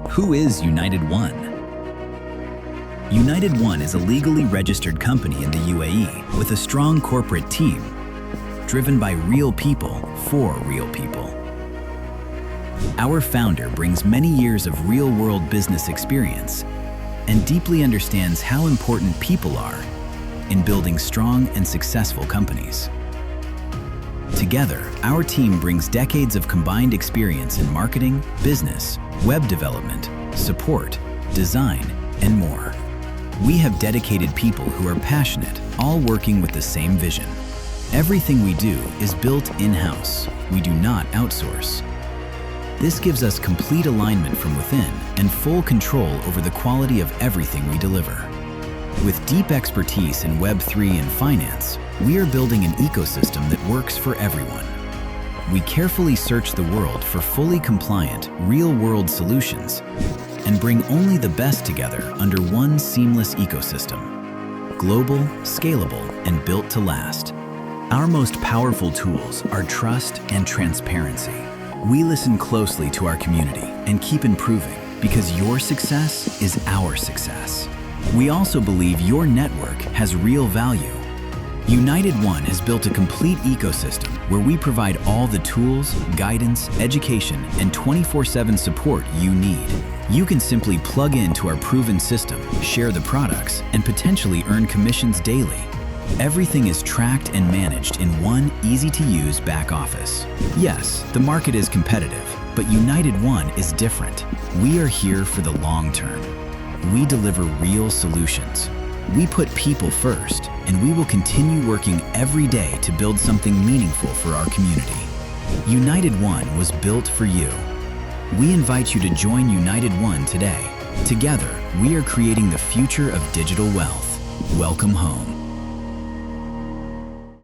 Who is United One? United One is a legally registered company in the UAE with a strong corporate team, driven by real people for real people. Our founder brings many years of real-world business experience and deeply understands how important people are in building strong and successful companies. Together, our team brings decades of combined experience in marketing, business, web development, support, design, and more. We have dedicated people who are passionate, all working with the same vision. Everything we do is built in-house. We do not outsource. This gives us complete alignment from within and full control over the quality of everything we deliver. With deep expertise in Web3 and finance, we are building an ecosystem that works for everyone. We carefully search the world for fully compliant, real-world solutions and bring only the best together under one seamless ecosystem. Global, scalable, and built to last. Our most powerful tools are trust and transparency. We listen closely to our community and keep improving because your success is our success. We also believe your network has real value. United One has built a complete ecosystem where we provide all the tools, guidance, education, and 24/7 support you need. You can simply plug into our proven system, share the products, and potentially earn commissions daily. Everything is tracked and managed in one easy-to-use back office. Yes, the market is competitive, but United One is different. We are here for the long term. We deliver real solutions. We put people first, and we will continue working every day to build something meaningful for our community. United One was built for you. We invite you to join United One today. Together, we are creating the future of digital wealth. Welcome home.